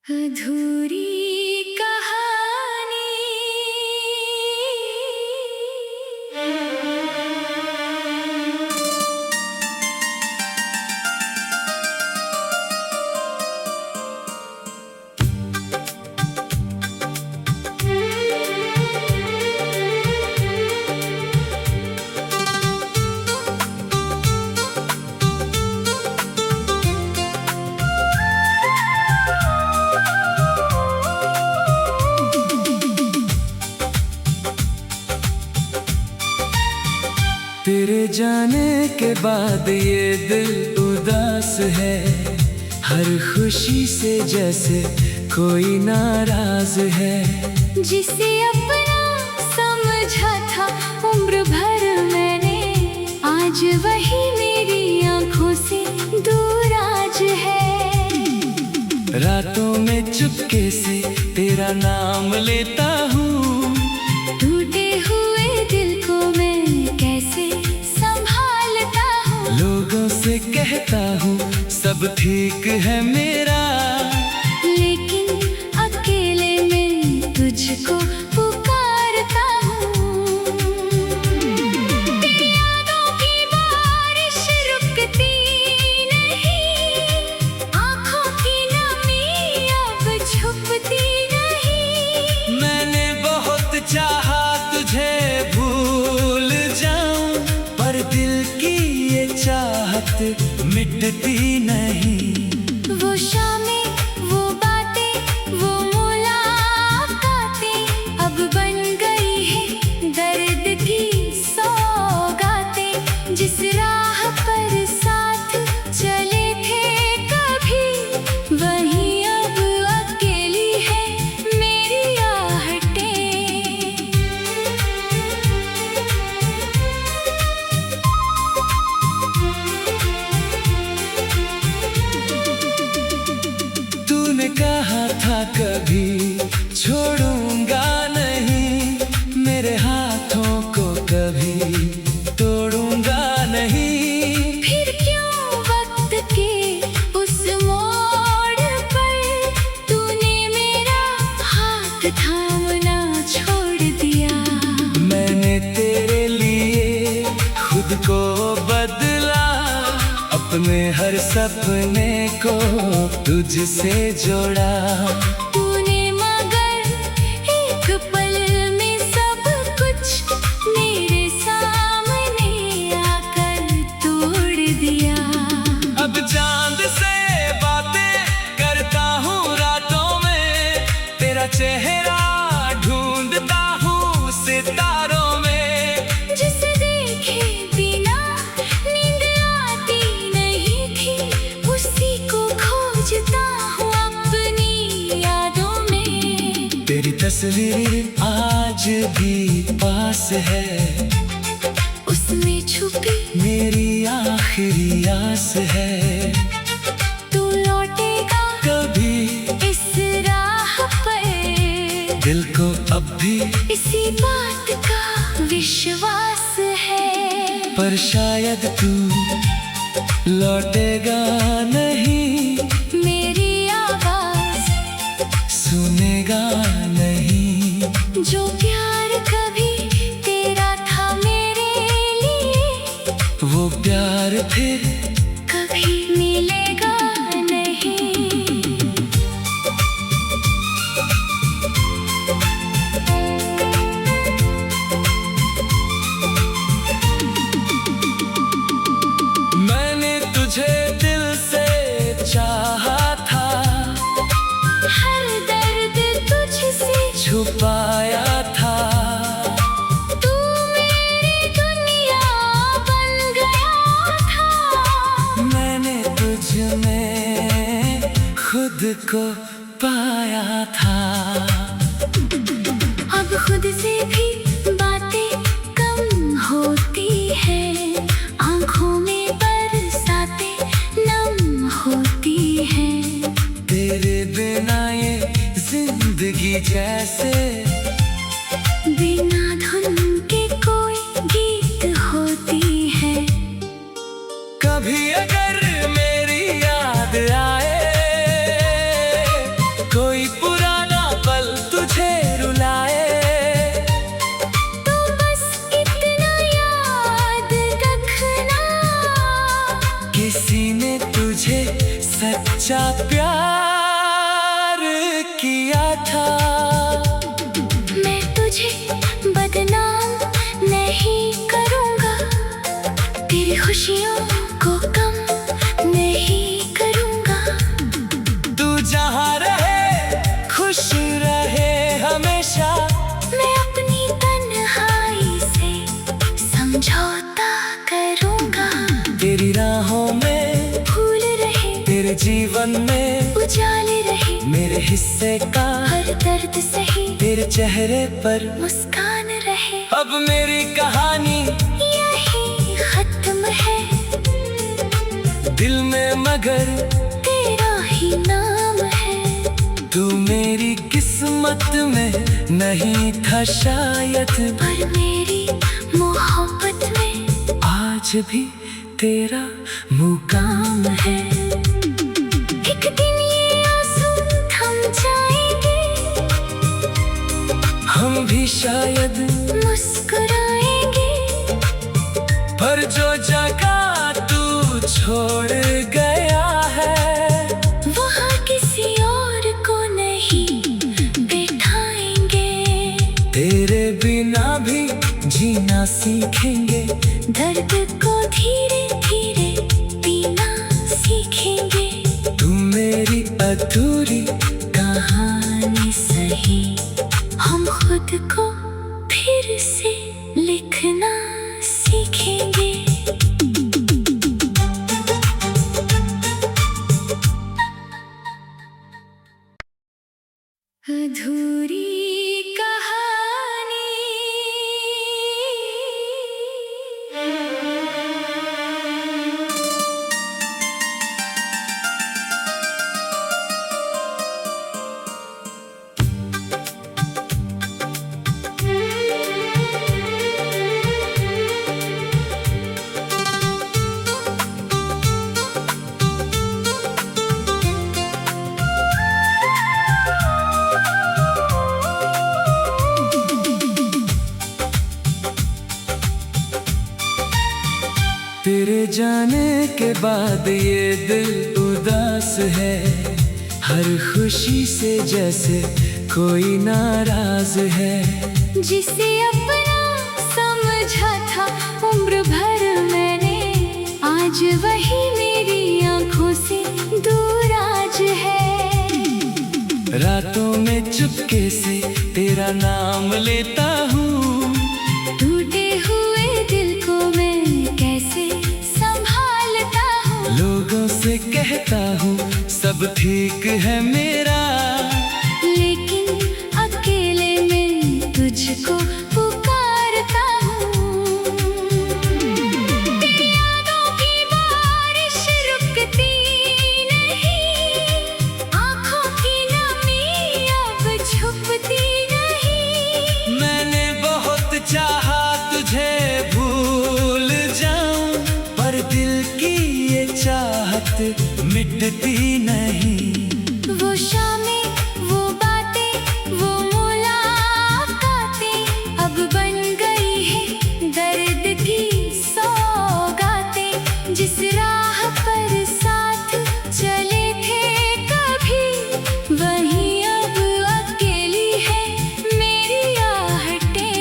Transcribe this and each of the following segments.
अधूरी कहानी। तेरे जाने के बाद ये दिल उदास है, हर खुशी से जैसे कोई नाराज है। जिसे अपना समझा था उम्र भर मैंने, आज वही मेरी आंखों से दूर आज है। रातों में चुपके से तेरा नाम लेता हूँ, टूटे हुए दिल को मैं कैसे संभालता हूँ। लोगों से कहता हूँ सब ठीक है मेरा, लेकिन अकेले में तुझको पुकारता हूँ। तेरी यादों की बारिश रुकती नहीं, आँखों की नमी अब छुपती नहीं। मैंने बहुत चाहा तुझे भूल जाऊं, पर दिल की ये चाहत मिटती नहीं। वो शामें, वो बातें, वो मुलाकातें अब बन गई है दर्द की सौगातें। जिस राह पर साथ चले थे कभी, वहीं अब अकेली है मेरी आहटें। तूने कहा था कभी छोड़ूंगा नहीं, मेरे हाथों को कभी तोड़ूंगा नहीं। फिर क्यों वक्त के उस मोड़ पर तूने मेरा हाथ थामना छोड़ दिया। मैंने तेरे लिए खुद को बदला, अपने हर सपने को तुझसे जोड़ा। तूने मगर एक पल में सब कुछ मेरे सामने आकर तोड़ दिया। अब चांद से बातें करता हूँ रातों में, तेरा चेहरा ढूंढता हूँ सितारों में। जिसे देखे बिना नींद आती नहीं थी, उसी को खोजता हूँ अपनी यादों में। तेरी तस्वीर आज भी पास है, उसमें छुपी मेरी आखिरी आस है। तू लौटेगा कभी इस राह पर, दिल को अब भी इसी बात का विश्वास है। पर शायद तू लौटेगा नहीं, मेरी आवाज सुनेगा नहीं। जो प्यार कभी तेरा था मेरे लिए, वो प्यार फिर कभी मिलेगा नहीं। मैंने तुझे दिल से चाहा था, हर दर्द तुझसे छुपाया था। तू मेरी दुनिया बन गया था। मैंने तुझ में खुद को पाया था। अब खुद से भी बातें कम होती है, आंखों में बरसातें नम होती है। तेरे बिना ये जिंदगी जैसे बिना धुन के कोई गीत होती है। कभी अगर मेरी याद आए प्यार किया था। मैं तुझे बदनाम नहीं करूँगा, तेरी खुशियों को कम नहीं करूँगा। तू जहाँ रहे खुश रहे हमेशा। मैं अपनी तन्हाई से समझौता करूँगा। तेरी राहों में फूल रहे, तेरे जीवन में उजाले रहे, मेरे हिस्से का हर दर्द सही, तेरे चेहरे पर मुस्कान रहे। अब मेरी कहानी यही खत्म है, दिल में मगर तेरा ही नाम है। तू मेरी किस्मत में नहीं था शायद, पर मेरी मोहब्बत में आज भी तेरा मुकाम है। एक दिन ये आंसू थम जाएंगे, हम भी शायद मुस्कुराएंगे। पर जो जगह तू छोड़ गया है, वहाँ किसी और को नहीं बैठाएंगे। तेरे बिना भी जीना सीखेंगे, दर्द को धीरे धीरे पीना सीखेंगे। तू मेरी अधूरी कहानी सही, हम खुद को फिर से लिखना सीखेंगे। अधूरी कहानी। तेरे जाने के बाद ये दिल उदास है, हर खुशी से जैसे कोई नाराज है। जिसे अपना समझा था उम्र भर मैंने, आज वही मेरी आंखों से दूर आज है। रातों में चुपके से तेरा नाम लेता हूँ, टूटे हुए दिल को मैं कैसे संभालता हूँ। लोगों से कहता हूँ सब ठीक है मेरा, लेकिन अकेले में तुझको पुकारता हूँ। तेरी यादों की बारिश रुकती नहीं, आँखों की नमी अब छुपती नहीं। मैंने बहुत चाहा तुझे भूल जाऊं, पर दिल की ये चाहत मिटती नहीं। वो शामें, वो बातें, वो मुलाकातें अब बन गई है दर्द की सौगातें। जिस राह पर साथ चले थे कभी, वहीं अब अकेली है मेरी आहटें।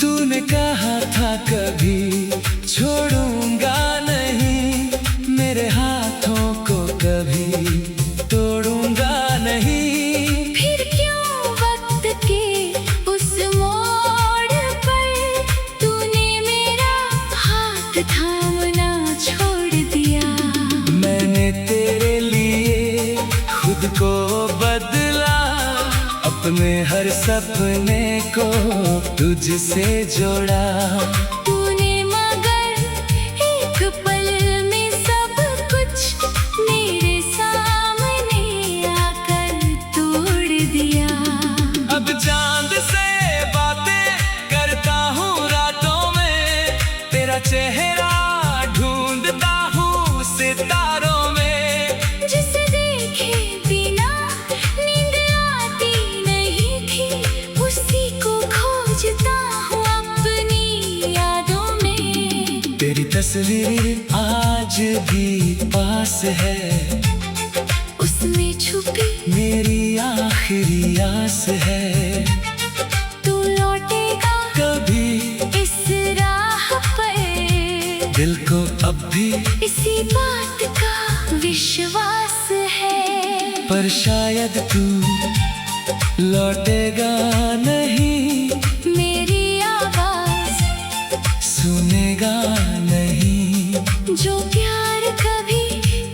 तूने कहा था कभी छोड़ूंगा नहीं, मेरे हाथों को कभी तोड़ूंगा नहीं। फिर क्यों वक्त के उस मोड़ पर तूने मेरा हाथ थामना छोड़ दिया। मैंने तेरे लिए खुद को बदला, अपने हर सपने को तुझसे जोड़ा। तूने मगर एक पल में सब कुछ मेरे सामने आकर तोड़ दिया। अब चांद से बातें करता हूँ रातों में, तेरा चेहरा ढूंढता हूँ सितारों में। जिसे देखे बिना नींद आती नहीं थी, उसी तेरी तस्वीर आज भी पास है, उसमें छुपी मेरी आखिरी आस है। तू लौटेगा कभी इस राह पर, दिल को अब भी इसी बात का विश्वास है। पर शायद तू लौटेगा नहीं, मेरी आवाज सुनेगा नहीं। जो प्यार कभी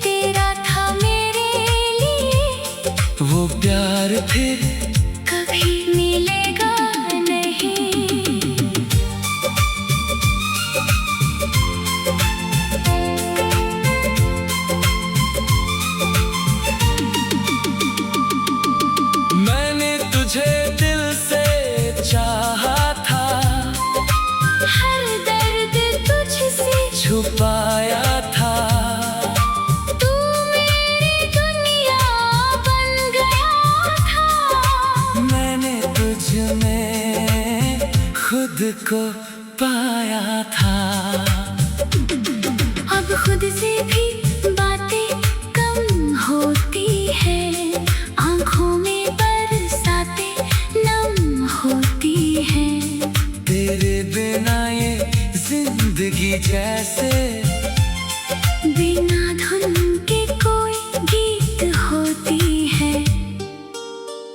तेरा था मेरे लिए, वो प्यार फिर कभी मिलेगा नहीं। मैंने तुझे दिल से चाहा था, हर दर्द तुझसे छुपाया था। तू मेरी दुनिया बन गया था। मैंने तुझ में खुद को पाया था। अब खुद से भी बातें कम होती है, आंखों में बरसातें नम होती है। तेरे बिना ये जिंदगी जैसे बिना धुन के कोई गीत होती है।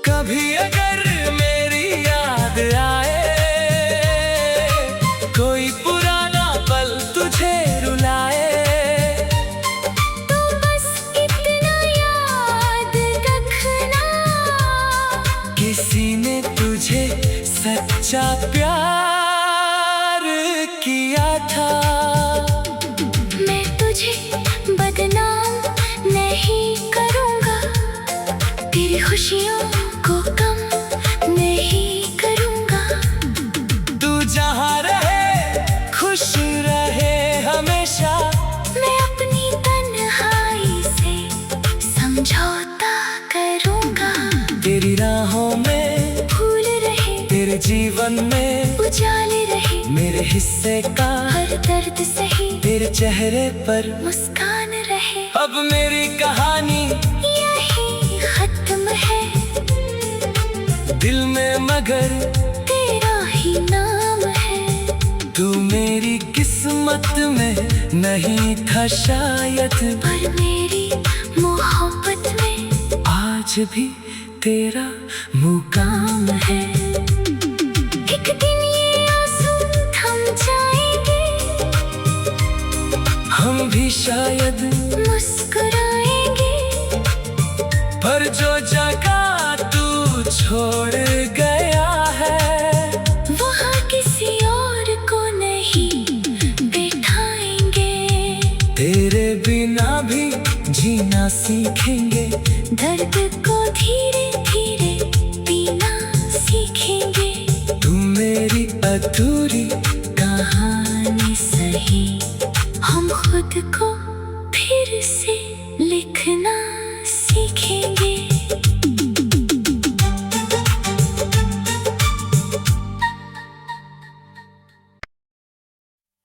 कभी अगर मेरी याद आए, कोई पुराना पल तुझे रुलाए, तो बस इतना याद रखना, किसी ने तुझे सच्चा प्यार किया था। मैं तुझे बदनाम नहीं करूँगा, तेरी खुशियों को कम नहीं करूँगा। तू जहाँ रहे खुश रहे हमेशा, मैं अपनी तन्हाई से समझौता करूँगा। तेरी राहों में फूल रहे, तेरे जीवन में उजाले रहे, मेरे हिस्से का हर दर्द सही, तेरे चेहरे पर मुस्कान रहे। अब मेरी कहानी यही खत्म है, दिल में मगर तेरा ही नाम है। तू मेरी किस्मत में नहीं था शायद, पर मेरी मोहब्बत में आज भी तेरा मुकाम है। एक दिन ये आंसू थम जाएंगे, हम भी शायद, मुस्कुराएंगे। पर जो जगह तू छोड़ गया है, वहाँ किसी और को नहीं बैठाएंगे। तेरे बिना भी जीना सीखेंगे, दर्द को धीरे धीरे पीना सीखेंगे। तू मेरी अधूरी कहानी सही, हम खुद को फिर से लिखना सीखेंगे।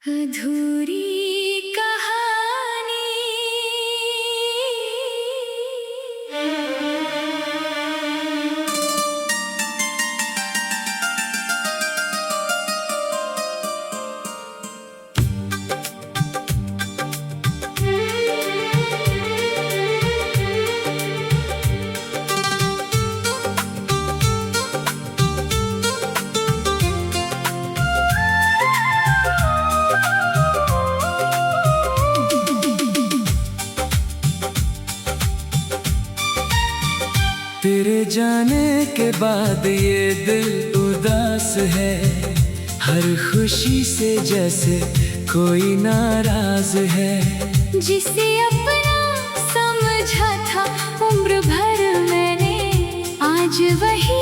अधूरी कहानी। तेरे जाने के बाद ये दिल उदास है, हर खुशी से जैसे कोई नाराज है। जिसे अपना समझा था उम्र भर मैंने, आज वही